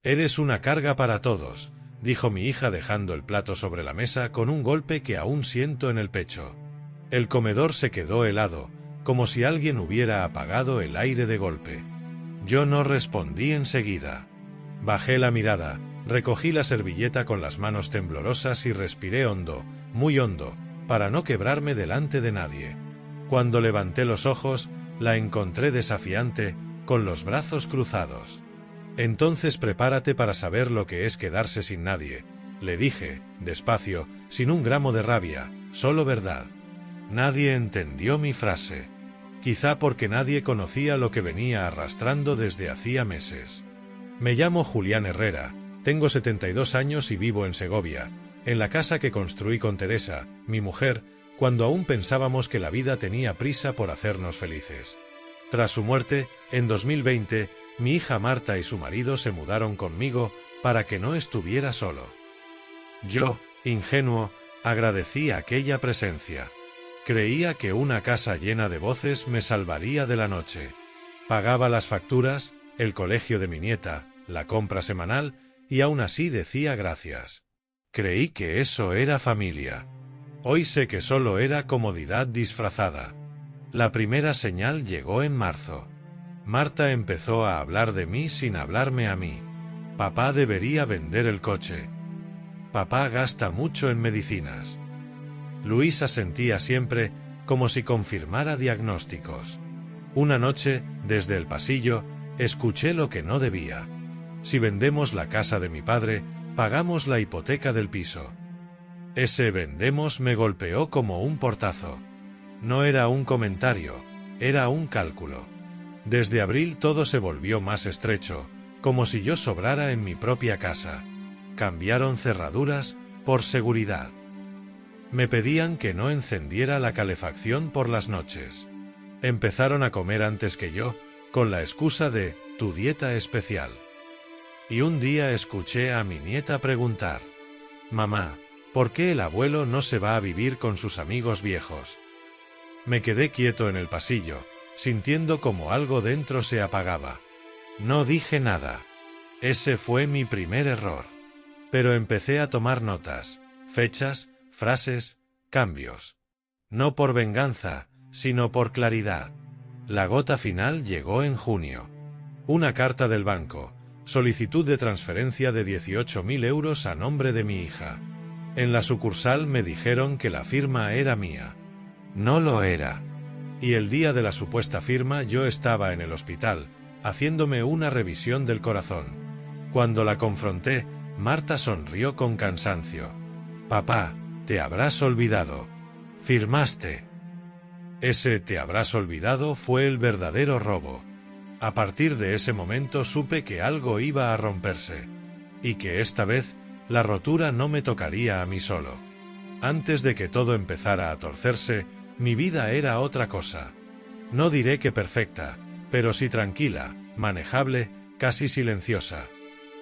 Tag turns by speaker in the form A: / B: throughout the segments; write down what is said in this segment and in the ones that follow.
A: Eres una carga para todos, dijo mi hija dejando el plato sobre la mesa con un golpe que aún siento en el pecho. El comedor se quedó helado, como si alguien hubiera apagado el aire de golpe. Yo no respondí enseguida. Bajé la mirada, recogí la servilleta con las manos temblorosas y respiré hondo, muy hondo, para no quebrarme delante de nadie. Cuando levanté los ojos, la encontré desafiante, con los brazos cruzados. Entonces prepárate para saber lo que es quedarse sin nadie, le dije, despacio, sin un gramo de rabia, solo verdad. Nadie entendió mi frase. Quizá porque nadie conocía lo que venía arrastrando desde hacía meses. Me llamo Julián Herrera, tengo 72 años y vivo en Segovia, en la casa que construí con Teresa, mi mujer, cuando aún pensábamos que la vida tenía prisa por hacernos felices. Tras su muerte, en 2020, mi hija Marta y su marido se mudaron conmigo para que no estuviera solo. Yo, ingenuo, agradecí aquella presencia. Creía que una casa llena de voces me salvaría de la noche. Pagaba las facturas, el colegio de mi nieta, la compra semanal, y aún así decía gracias. Creí que eso era familia. Hoy sé que solo era comodidad disfrazada. La primera señal llegó en marzo. Marta empezó a hablar de mí sin hablarme a mí. Papá debería vender el coche. Papá gasta mucho en medicinas. Luisa sentía siempre como si confirmara diagnósticos. Una noche, desde el pasillo, escuché lo que no debía. Si vendemos la casa de mi padre, pagamos la hipoteca del piso. Ese vendemos me golpeó como un portazo. No era un comentario, era un cálculo. Desde abril todo se volvió más estrecho, como si yo sobrara en mi propia casa. Cambiaron cerraduras por seguridad. Me pedían que no encendiera la calefacción por las noches. Empezaron a comer antes que yo, con la excusa de tu dieta especial. Y un día escuché a mi nieta preguntar: «Mamá, ¿por qué el abuelo no se va a vivir con sus amigos viejos?». Me quedé quieto en el pasillo, sintiendo como algo dentro se apagaba. No dije nada. Ese fue mi primer error. Pero empecé a tomar notas, fechas, frases, cambios. No por venganza, sino por claridad. La gota final llegó en junio. Una carta del banco, solicitud de transferencia de 18.000 euros a nombre de mi hija. En la sucursal me dijeron que la firma era mía. No lo era. Y el día de la supuesta firma yo estaba en el hospital, haciéndome una revisión del corazón. Cuando la confronté, Marta sonrió con cansancio. «Papá, te habrás olvidado. Firmaste». Ese «te habrás olvidado» fue el verdadero robo. A partir de ese momento supe que algo iba a romperse. Y que esta vez, la rotura no me tocaría a mí solo. Antes de que todo empezara a torcerse, mi vida era otra cosa. No diré que perfecta, pero sí tranquila, manejable, casi silenciosa.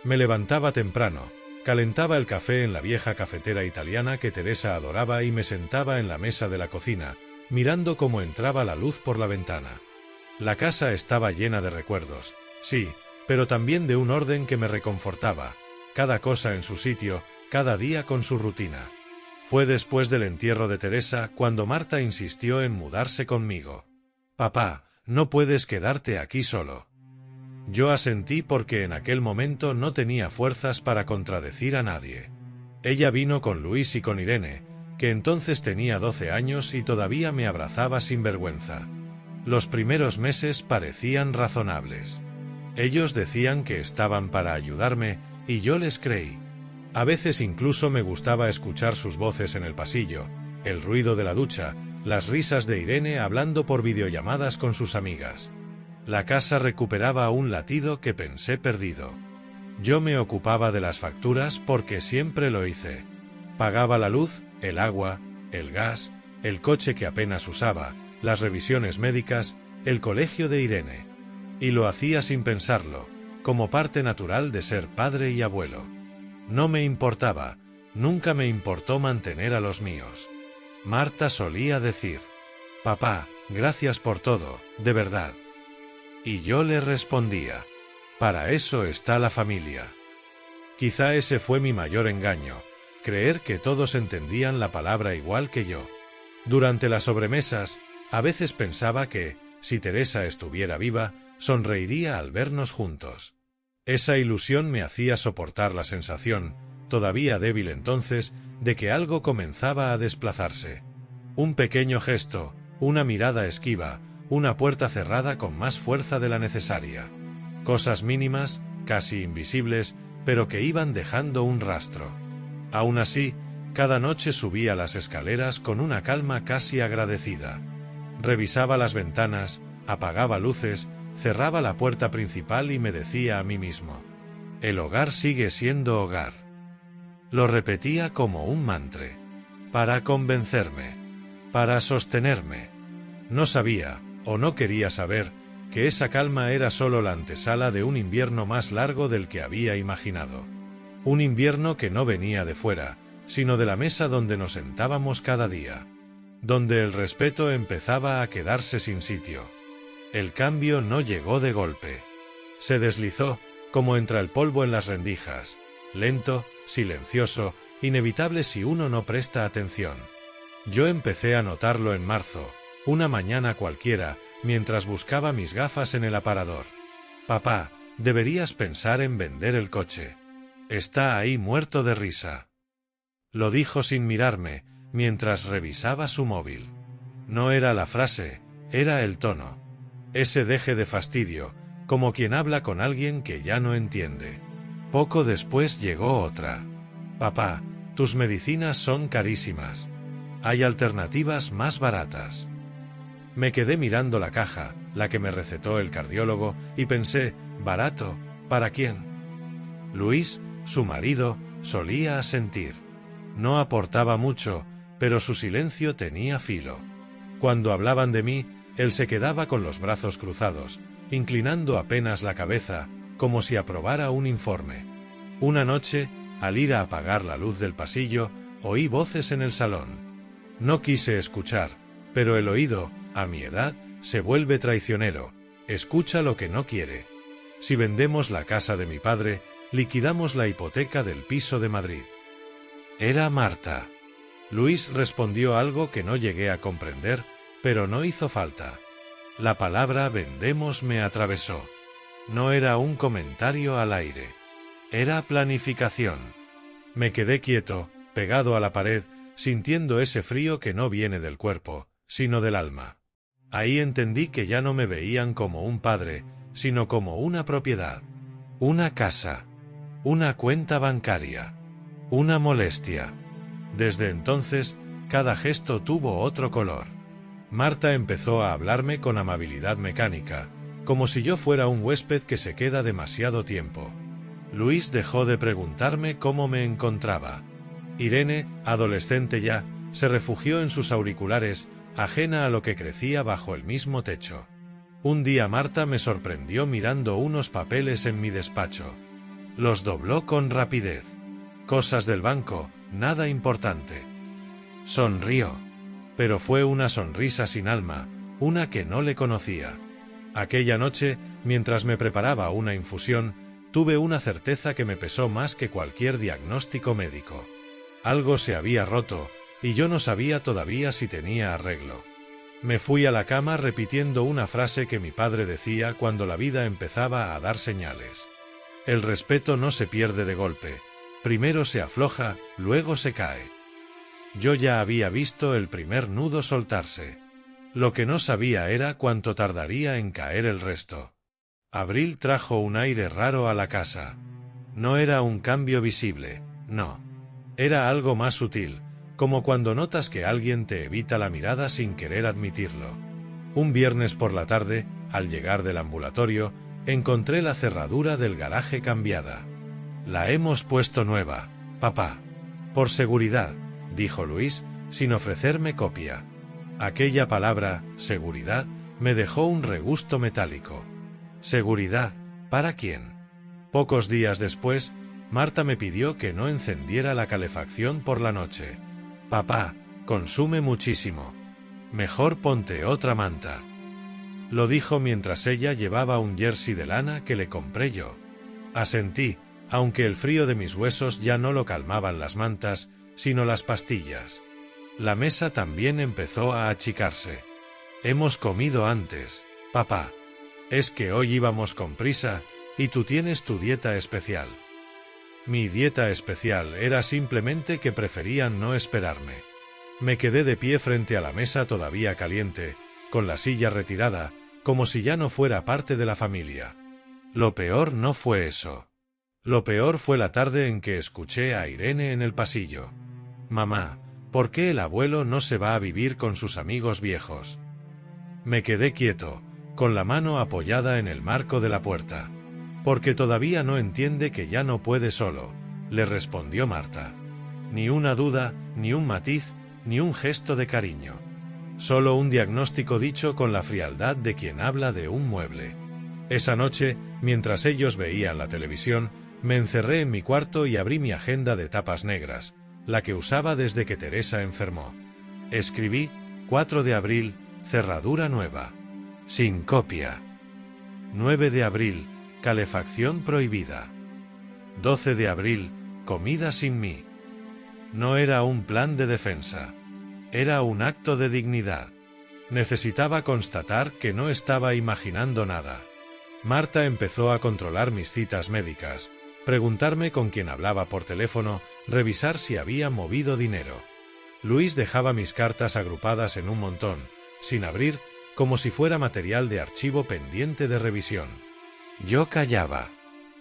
A: Me levantaba temprano, calentaba el café en la vieja cafetera italiana que Teresa adoraba y me sentaba en la mesa de la cocina, mirando cómo entraba la luz por la ventana. La casa estaba llena de recuerdos, sí, pero también de un orden que me reconfortaba, cada cosa en su sitio, cada día con su rutina. Fue después del entierro de Teresa cuando Marta insistió en mudarse conmigo. «Papá, no puedes quedarte aquí solo». Yo asentí porque en aquel momento no tenía fuerzas para contradecir a nadie. Ella vino con Luis y con Irene, que entonces tenía 12 años y todavía me abrazaba sin vergüenza. Los primeros meses parecían razonables. Ellos decían que estaban para ayudarme y yo les creí. A veces incluso me gustaba escuchar sus voces en el pasillo, el ruido de la ducha, las risas de Irene hablando por videollamadas con sus amigas. La casa recuperaba un latido que pensé perdido. Yo me ocupaba de las facturas porque siempre lo hice. Pagaba la luz, el agua, el gas, el coche que apenas usaba, las revisiones médicas, el colegio de Irene. Y lo hacía sin pensarlo, como parte natural de ser padre y abuelo. No me importaba, nunca me importó mantener a los míos. Marta solía decir: «Papá, gracias por todo, de verdad». Y yo le respondía: «Para eso está la familia». Quizá ese fue mi mayor engaño, creer que todos entendían la palabra igual que yo. Durante las sobremesas, a veces pensaba que, si Teresa estuviera viva, sonreiría al vernos juntos. Esa ilusión me hacía soportar la sensación, todavía débil entonces, de que algo comenzaba a desplazarse. Un pequeño gesto, una mirada esquiva, una puerta cerrada con más fuerza de la necesaria. Cosas mínimas, casi invisibles, pero que iban dejando un rastro. Aún así, cada noche subía las escaleras con una calma casi agradecida. Revisaba las ventanas, apagaba luces, cerraba la puerta principal y me decía a mí mismo: el hogar sigue siendo hogar. Lo repetía como un mantra, para convencerme, para sostenerme. No sabía, o no quería saber, que esa calma era solo la antesala de un invierno más largo del que había imaginado. Un invierno que no venía de fuera, sino de la mesa donde nos sentábamos cada día. Donde el respeto empezaba a quedarse sin sitio. El cambio no llegó de golpe. Se deslizó, como entra el polvo en las rendijas, lento, silencioso, inevitable si uno no presta atención. Yo empecé a notarlo en marzo, una mañana cualquiera, mientras buscaba mis gafas en el aparador. Papá, deberías pensar en vender el coche. Está ahí muerto de risa. Lo dijo sin mirarme, mientras revisaba su móvil. No era la frase, era el tono. Ese deje de fastidio, como quien habla con alguien que ya no entiende. Poco después llegó otra. Papá, tus medicinas son carísimas. Hay alternativas más baratas. Me quedé mirando la caja, la que me recetó el cardiólogo, y pensé, ¿barato? ¿Para quién? Luis, su marido, solía asentir. No aportaba mucho, pero su silencio tenía filo. Cuando hablaban de mí, él se quedaba con los brazos cruzados, inclinando apenas la cabeza, como si aprobara un informe. Una noche, al ir a apagar la luz del pasillo, oí voces en el salón. No quise escuchar, pero el oído, a mi edad, se vuelve traicionero, escucha lo que no quiere. Si vendemos la casa de mi padre, liquidamos la hipoteca del piso de Madrid. Era Marta. Luis respondió algo que no llegué a comprender, pero no hizo falta. La palabra vendemos me atravesó. No era un comentario al aire. Era planificación. Me quedé quieto, pegado a la pared, sintiendo ese frío que no viene del cuerpo, sino del alma. Ahí entendí que ya no me veían como un padre, sino como una propiedad. Una casa. Una cuenta bancaria. Una molestia. Desde entonces, cada gesto tuvo otro color. Marta empezó a hablarme con amabilidad mecánica, como si yo fuera un huésped que se queda demasiado tiempo. Luis dejó de preguntarme cómo me encontraba. Irene, adolescente ya, se refugió en sus auriculares, ajena a lo que crecía bajo el mismo techo. Un día Marta me sorprendió mirando unos papeles en mi despacho. Los dobló con rapidez. Cosas del banco, nada importante. Sonrió. Pero fue una sonrisa sin alma, una que no le conocía. Aquella noche, mientras me preparaba una infusión, tuve una certeza que me pesó más que cualquier diagnóstico médico. Algo se había roto, y yo no sabía todavía si tenía arreglo. Me fui a la cama repitiendo una frase que mi padre decía cuando la vida empezaba a dar señales. El respeto no se pierde de golpe. Primero se afloja, luego se cae. Yo ya había visto el primer nudo soltarse. Lo que no sabía era cuánto tardaría en caer el resto. Abril trajo un aire raro a la casa. No era un cambio visible, no. Era algo más sutil, como cuando notas que alguien te evita la mirada sin querer admitirlo. Un viernes por la tarde, al llegar del ambulatorio, encontré la cerradura del garaje cambiada. La hemos puesto nueva, papá. Por seguridad, dijo Luis, sin ofrecerme copia. Aquella palabra, seguridad, me dejó un regusto metálico. ¿Seguridad? ¿Para quién? Pocos días después, Marta me pidió que no encendiera la calefacción por la noche. Papá, consume muchísimo. Mejor ponte otra manta. Lo dijo mientras ella llevaba un jersey de lana que le compré yo. Asentí, aunque el frío de mis huesos ya no lo calmaban las mantas, sino las pastillas. La mesa también empezó a achicarse. Hemos comido antes, papá. Es que hoy íbamos con prisa, y tú tienes tu dieta especial. Mi dieta especial era simplemente que preferían no esperarme. Me quedé de pie frente a la mesa todavía caliente, con la silla retirada, como si ya no fuera parte de la familia. Lo peor no fue eso. Lo peor fue la tarde en que escuché a Irene en el pasillo. Mamá, ¿por qué el abuelo no se va a vivir con sus amigos viejos? Me quedé quieto, con la mano apoyada en el marco de la puerta. Porque todavía no entiende que ya no puede solo, le respondió Marta. Ni una duda, ni un matiz, ni un gesto de cariño. Solo un diagnóstico dicho con la frialdad de quien habla de un mueble. Esa noche, mientras ellos veían la televisión, me encerré en mi cuarto y abrí mi agenda de tapas negras, la que usaba desde que Teresa enfermó. Escribí, 4 de abril, cerradura nueva. Sin copia. 9 de abril, calefacción prohibida. 12 de abril, comida sin mí. No era un plan de defensa. Era un acto de dignidad. Necesitaba constatar que no estaba imaginando nada. Marta empezó a controlar mis citas médicas, preguntarme con quién hablaba por teléfono, revisar si había movido dinero. Luis dejaba mis cartas agrupadas en un montón, sin abrir, como si fuera material de archivo pendiente de revisión. Yo callaba.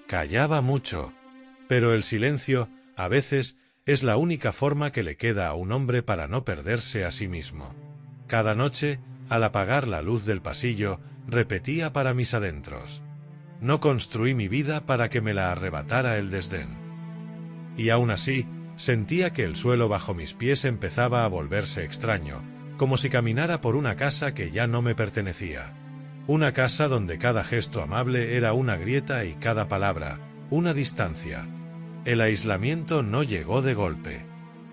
A: Callaba mucho. Pero el silencio, a veces, es la única forma que le queda a un hombre para no perderse a sí mismo. Cada noche, al apagar la luz del pasillo, repetía para mis adentros. No construí mi vida para que me la arrebatara el desdén. Y aún así, sentía que el suelo bajo mis pies empezaba a volverse extraño, como si caminara por una casa que ya no me pertenecía. Una casa donde cada gesto amable era una grieta y cada palabra, una distancia. El aislamiento no llegó de golpe.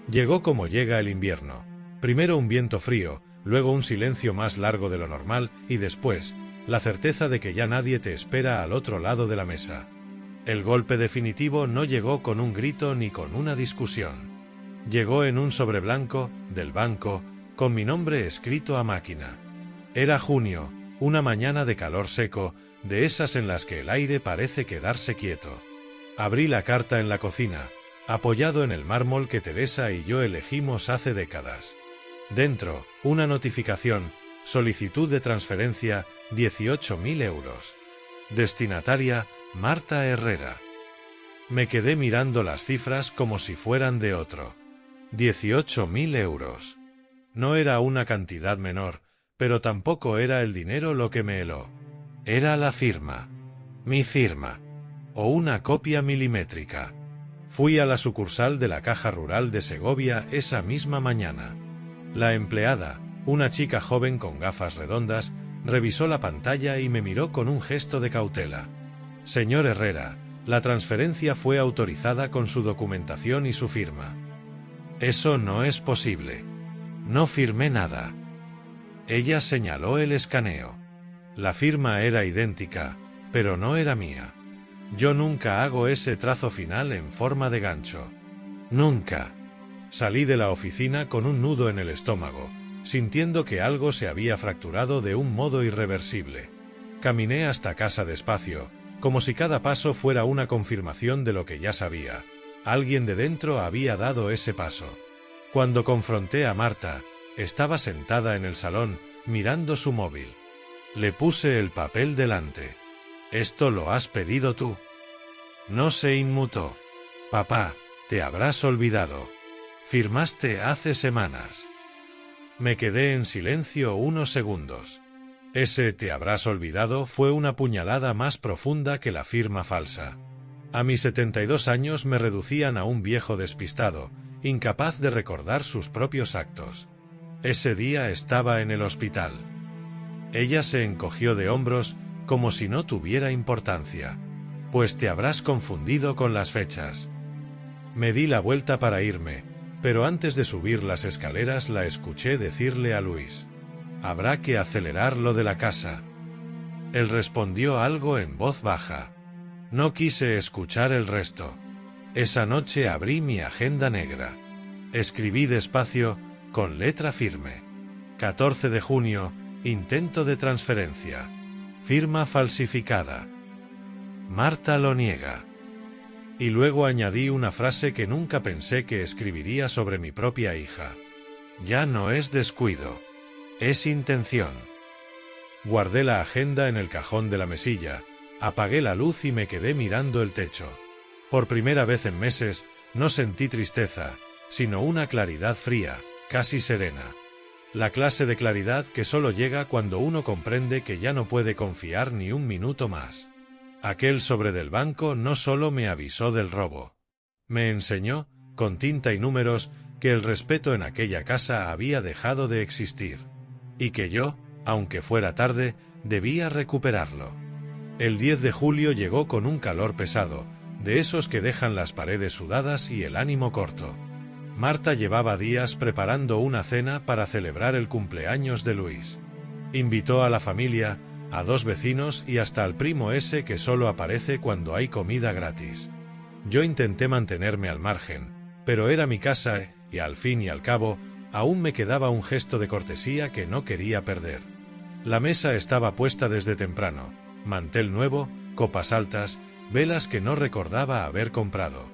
A: Llegó como llega el invierno. Primero un viento frío, luego un silencio más largo de lo normal y después, la certeza de que ya nadie te espera al otro lado de la mesa. El golpe definitivo no llegó con un grito ni con una discusión. Llegó en un sobre blanco, del banco, con mi nombre escrito a máquina. Era junio, una mañana de calor seco, de esas en las que el aire parece quedarse quieto. Abrí la carta en la cocina, apoyado en el mármol que Teresa y yo elegimos hace décadas. Dentro, una notificación, solicitud de transferencia, 18.000 euros. Destinataria, Marta Herrera. Me quedé mirando las cifras como si fueran de otro. 18.000 euros. No era una cantidad menor, pero tampoco era el dinero lo que me heló. Era la firma. Mi firma. O una copia milimétrica. Fui a la sucursal de la Caja Rural de Segovia esa misma mañana. La empleada, una chica joven con gafas redondas, revisó la pantalla y me miró con un gesto de cautela. Señor Herrera, la transferencia fue autorizada con su documentación y su firma. Eso no es posible. No firmé nada. Ella señaló el escaneo. La firma era idéntica, pero no era mía. Yo nunca hago ese trazo final en forma de gancho. Nunca. Salí de la oficina con un nudo en el estómago, sintiendo que algo se había fracturado de un modo irreversible. Caminé hasta casa despacio, como si cada paso fuera una confirmación de lo que ya sabía. Alguien de dentro había dado ese paso. Cuando confronté a Marta, estaba sentada en el salón, mirando su móvil. Le puse el papel delante. «¿Esto lo has pedido tú?» No se inmutó. «Papá, te habrás olvidado. Firmaste hace semanas». Me quedé en silencio unos segundos. Ese «te habrás olvidado» fue una puñalada más profunda que la firma falsa. A mis 72 años me reducían a un viejo despistado, incapaz de recordar sus propios actos. Ese día estaba en el hospital. Ella se encogió de hombros, como si no tuviera importancia. «Pues te habrás confundido con las fechas». Me di la vuelta para irme, pero antes de subir las escaleras la escuché decirle a Luis: «Habrá que acelerar lo de la casa». Él respondió algo en voz baja. No quise escuchar el resto. Esa noche abrí mi agenda negra. Escribí despacio, con letra firme. 14 de junio, intento de transferencia. Firma falsificada. Marta lo niega. Y luego añadí una frase que nunca pensé que escribiría sobre mi propia hija. Ya no es descuido. Es intención. Guardé la agenda en el cajón de la mesilla, apagué la luz y me quedé mirando el techo. Por primera vez en meses, no sentí tristeza, sino una claridad fría, casi serena. La clase de claridad que solo llega cuando uno comprende que ya no puede confiar ni un minuto más. Aquel sobre del banco no solo me avisó del robo. Me enseñó, con tinta y números, que el respeto en aquella casa había dejado de existir. Y que yo, aunque fuera tarde, debía recuperarlo. El 10 de julio llegó con un calor pesado, de esos que dejan las paredes sudadas y el ánimo corto. Marta llevaba días preparando una cena para celebrar el cumpleaños de Luis. Invitó a la familia, a 2 vecinos y hasta al primo ese que solo aparece cuando hay comida gratis. Yo intenté mantenerme al margen, pero era mi casa y al fin y al cabo, aún me quedaba un gesto de cortesía que no quería perder. La mesa estaba puesta desde temprano, mantel nuevo, copas altas, velas que no recordaba haber comprado.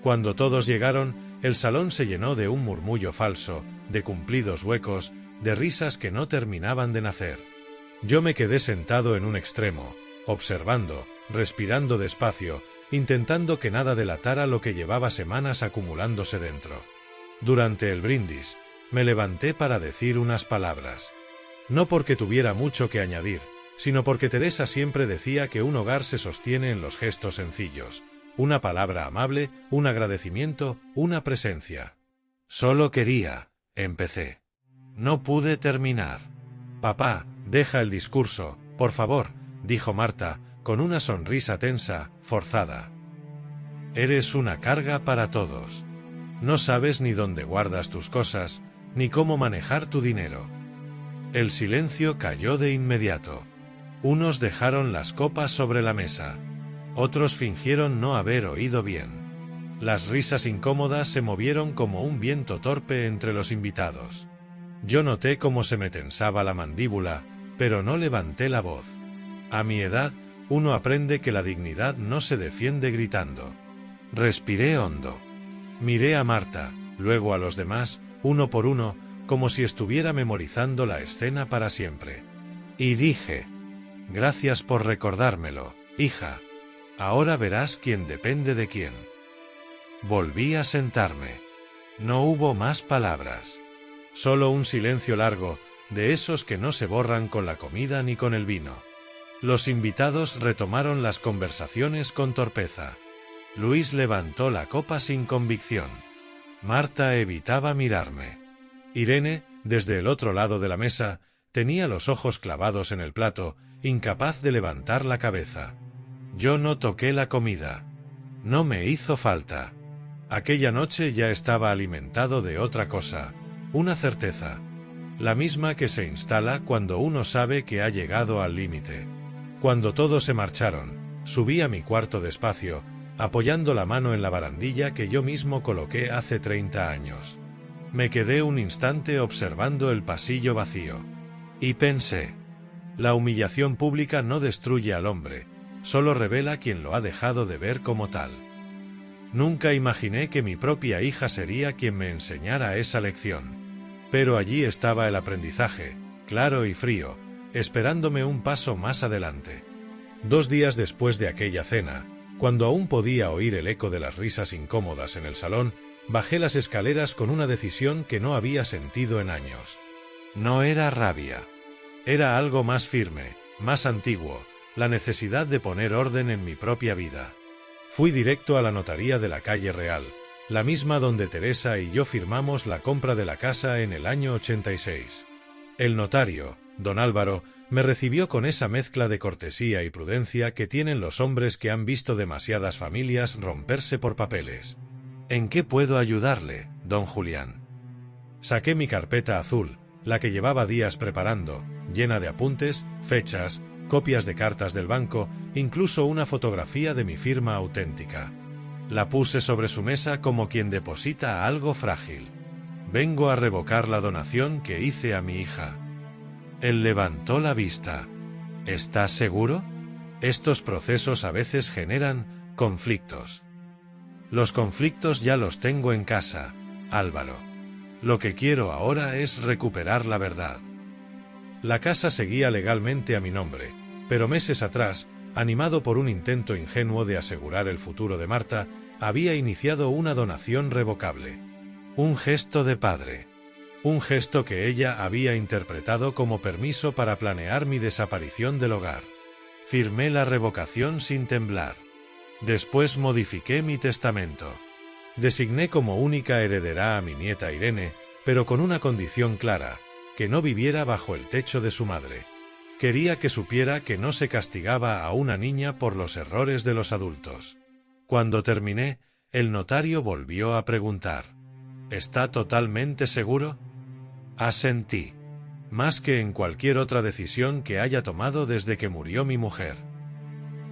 A: Cuando todos llegaron, el salón se llenó de un murmullo falso, de cumplidos huecos, de risas que no terminaban de nacer. Yo me quedé sentado en un extremo, observando, respirando despacio, intentando que nada delatara lo que llevaba semanas acumulándose dentro. Durante el brindis, me levanté para decir unas palabras. No porque tuviera mucho que añadir, sino porque Teresa siempre decía que un hogar se sostiene en los gestos sencillos. Una palabra amable, un agradecimiento, una presencia. Solo quería, empecé. No pude terminar. Papá, deja el discurso, por favor, dijo Marta, con una sonrisa tensa, forzada. Eres una carga para todos. No sabes ni dónde guardas tus cosas, ni cómo manejar tu dinero. El silencio cayó de inmediato. Unos dejaron las copas sobre la mesa. Otros fingieron no haber oído bien. Las risas incómodas se movieron como un viento torpe entre los invitados. Yo noté cómo se me tensaba la mandíbula, pero no levanté la voz. A mi edad, uno aprende que la dignidad no se defiende gritando. Respiré hondo. Miré a Marta, luego a los demás, uno por uno, como si estuviera memorizando la escena para siempre. Y dije: gracias por recordármelo, hija. Ahora verás quién depende de quién. Volví a sentarme. No hubo más palabras. Solo un silencio largo, de esos que no se borran con la comida ni con el vino. Los invitados retomaron las conversaciones con torpeza. Luis levantó la copa sin convicción. Marta evitaba mirarme. Irene, desde el otro lado de la mesa, tenía los ojos clavados en el plato, incapaz de levantar la cabeza. Yo no toqué la comida. No me hizo falta. Aquella noche ya estaba alimentado de otra cosa, una certeza, la misma que se instala cuando uno sabe que ha llegado al límite. Cuando todos se marcharon, subí a mi cuarto despacio, apoyando la mano en la barandilla que yo mismo coloqué hace 30 años. Me quedé un instante observando el pasillo vacío. Y pensé: la humillación pública no destruye al hombre, solo revela quien lo ha dejado de ver como tal. Nunca imaginé que mi propia hija sería quien me enseñara esa lección. Pero allí estaba el aprendizaje, claro y frío, esperándome un paso más adelante. 2 días después de aquella cena, cuando aún podía oír el eco de las risas incómodas en el salón, bajé las escaleras con una decisión que no había sentido en años. No era rabia. Era algo más firme, más antiguo, la necesidad de poner orden en mi propia vida. Fui directo a la notaría de la calle Real, la misma donde Teresa y yo firmamos la compra de la casa en el año 86. El notario, don Álvaro, me recibió con esa mezcla de cortesía y prudencia que tienen los hombres que han visto demasiadas familias romperse por papeles. ¿En qué puedo ayudarle, don Julián? Saqué mi carpeta azul, la que llevaba días preparando, llena de apuntes, fechas, copias de cartas del banco, incluso una fotografía de mi firma auténtica. La puse sobre su mesa como quien deposita algo frágil. Vengo a revocar la donación que hice a mi hija. Él levantó la vista. ¿Estás seguro? Estos procesos a veces generan conflictos. Los conflictos ya los tengo en casa, Álvaro. Lo que quiero ahora es recuperar la verdad. La casa seguía legalmente a mi nombre, pero meses atrás, animado por un intento ingenuo de asegurar el futuro de Marta, había iniciado una donación revocable. Un gesto de padre. Un gesto que ella había interpretado como permiso para planear mi desaparición del hogar. Firmé la revocación sin temblar. Después modifiqué mi testamento. Designé como única heredera a mi nieta Irene, pero con una condición clara: que no viviera bajo el techo de su madre. Quería que supiera que no se castigaba a una niña por los errores de los adultos. Cuando terminé, el notario volvió a preguntar: ¿Está totalmente seguro? Asentí. Más que en cualquier otra decisión que haya tomado desde que murió mi mujer.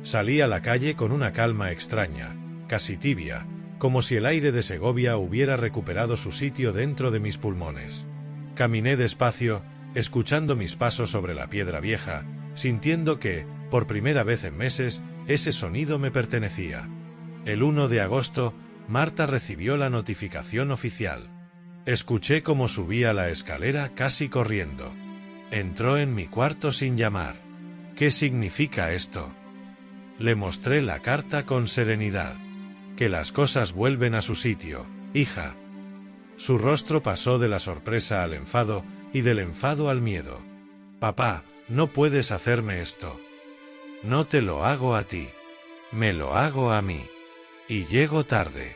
A: Salí a la calle con una calma extraña, casi tibia, como si el aire de Segovia hubiera recuperado su sitio dentro de mis pulmones. Caminé despacio, escuchando mis pasos sobre la piedra vieja, sintiendo que, por primera vez en meses, ese sonido me pertenecía. El 1 de agosto, Marta recibió la notificación oficial. Escuché cómo subía la escalera casi corriendo. Entró en mi cuarto sin llamar. ¿Qué significa esto? Le mostré la carta con serenidad. Que las cosas vuelven a su sitio, hija. Su rostro pasó de la sorpresa al enfado, y del enfado al miedo. Papá, no puedes hacerme esto. No te lo hago a ti. Me lo hago a mí. Y llego tarde.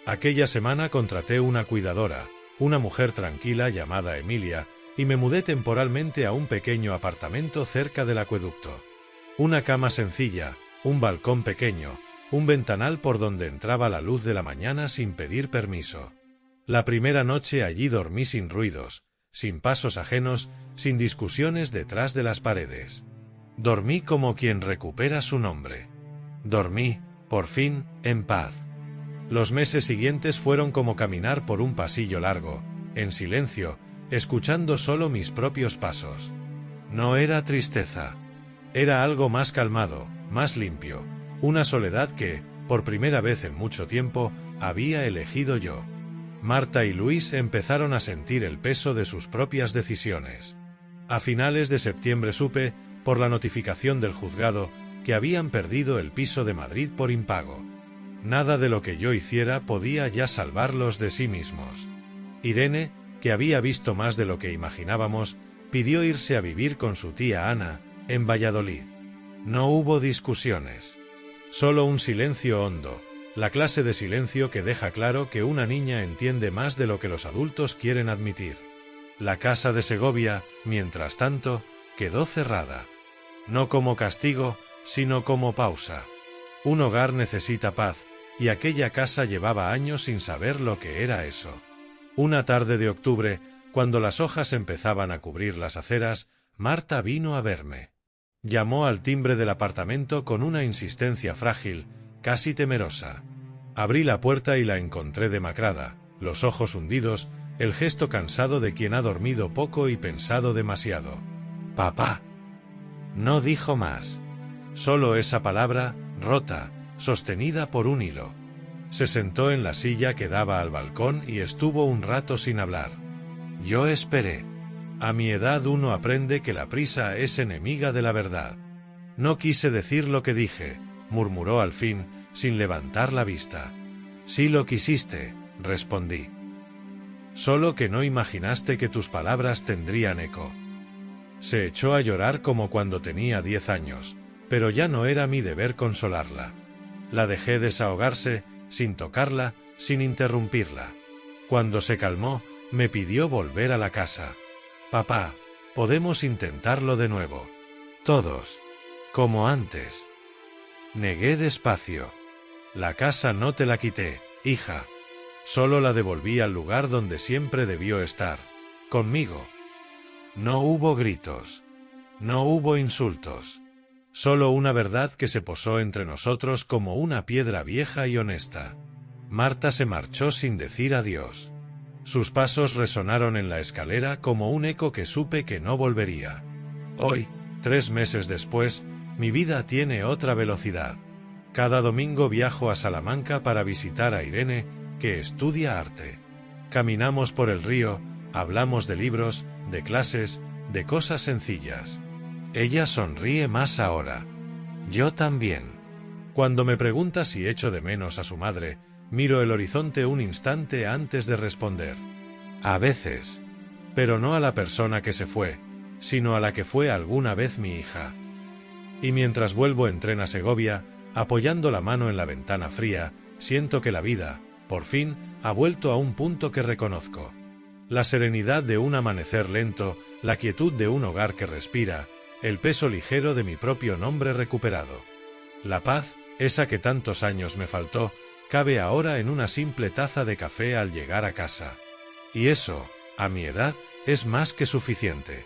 A: Aquella semana contraté una cuidadora, una mujer tranquila llamada Emilia, y me mudé temporalmente a un pequeño apartamento cerca del acueducto. Una cama sencilla, un balcón pequeño, un ventanal por donde entraba la luz de la mañana sin pedir permiso. La primera noche allí dormí sin ruidos, sin pasos ajenos, sin discusiones detrás de las paredes. Dormí como quien recupera su nombre. Dormí, por fin, en paz. Los meses siguientes fueron como caminar por un pasillo largo, en silencio, escuchando solo mis propios pasos. No era tristeza. Era algo más calmado, más limpio, una soledad que, por primera vez en mucho tiempo, había elegido yo. Marta y Luis empezaron a sentir el peso de sus propias decisiones. A finales de septiembre supe, por la notificación del juzgado, que habían perdido el piso de Madrid por impago. Nada de lo que yo hiciera podía ya salvarlos de sí mismos. Irene, que había visto más de lo que imaginábamos, pidió irse a vivir con su tía Ana, en Valladolid. No hubo discusiones. Solo un silencio hondo, la clase de silencio que deja claro que una niña entiende más de lo que los adultos quieren admitir. La casa de Segovia, mientras tanto, quedó cerrada. No como castigo, sino como pausa. Un hogar necesita paz, y aquella casa llevaba años sin saber lo que era eso. Una tarde de octubre, cuando las hojas empezaban a cubrir las aceras, Marta vino a verme. Llamó al timbre del apartamento con una insistencia frágil, casi temerosa. Abrí la puerta y la encontré demacrada, los ojos hundidos, el gesto cansado de quien ha dormido poco y pensado demasiado. «Papá». No dijo más. Solo esa palabra, rota, sostenida por un hilo. Se sentó en la silla que daba al balcón y estuvo un rato sin hablar. Yo esperé. A mi edad uno aprende que la prisa es enemiga de la verdad. No quise decir lo que dije, murmuró al fin, sin levantar la vista. Sí lo quisiste, respondí. Solo que no imaginaste que tus palabras tendrían eco. Se echó a llorar como cuando tenía 10 años, pero ya no era mi deber consolarla. La dejé desahogarse, sin tocarla, sin interrumpirla. Cuando se calmó, me pidió volver a la casa. Papá, podemos intentarlo de nuevo. Todos. Como antes. Negué despacio. La casa no te la quité, hija. Solo la devolví al lugar donde siempre debió estar. Conmigo. No hubo gritos. No hubo insultos. Solo una verdad que se posó entre nosotros como una piedra vieja y honesta. Marta se marchó sin decir adiós. Sus pasos resonaron en la escalera como un eco que supe que no volvería. Hoy, 3 meses después, mi vida tiene otra velocidad. Cada domingo viajo a Salamanca para visitar a Irene, que estudia arte. Caminamos por el río, hablamos de libros, de clases, de cosas sencillas. Ella sonríe más ahora. Yo también. Cuando me pregunta si echo de menos a su madre, miro el horizonte un instante antes de responder. A veces. Pero no a la persona que se fue, sino a la que fue alguna vez mi hija. Y mientras vuelvo en tren a Segovia, apoyando la mano en la ventana fría, siento que la vida, por fin, ha vuelto a un punto que reconozco. La serenidad de un amanecer lento, la quietud de un hogar que respira, el peso ligero de mi propio nombre recuperado. La paz, esa que tantos años me faltó, cabe ahora en una simple taza de café al llegar a casa. Y eso, a mi edad, es más que suficiente.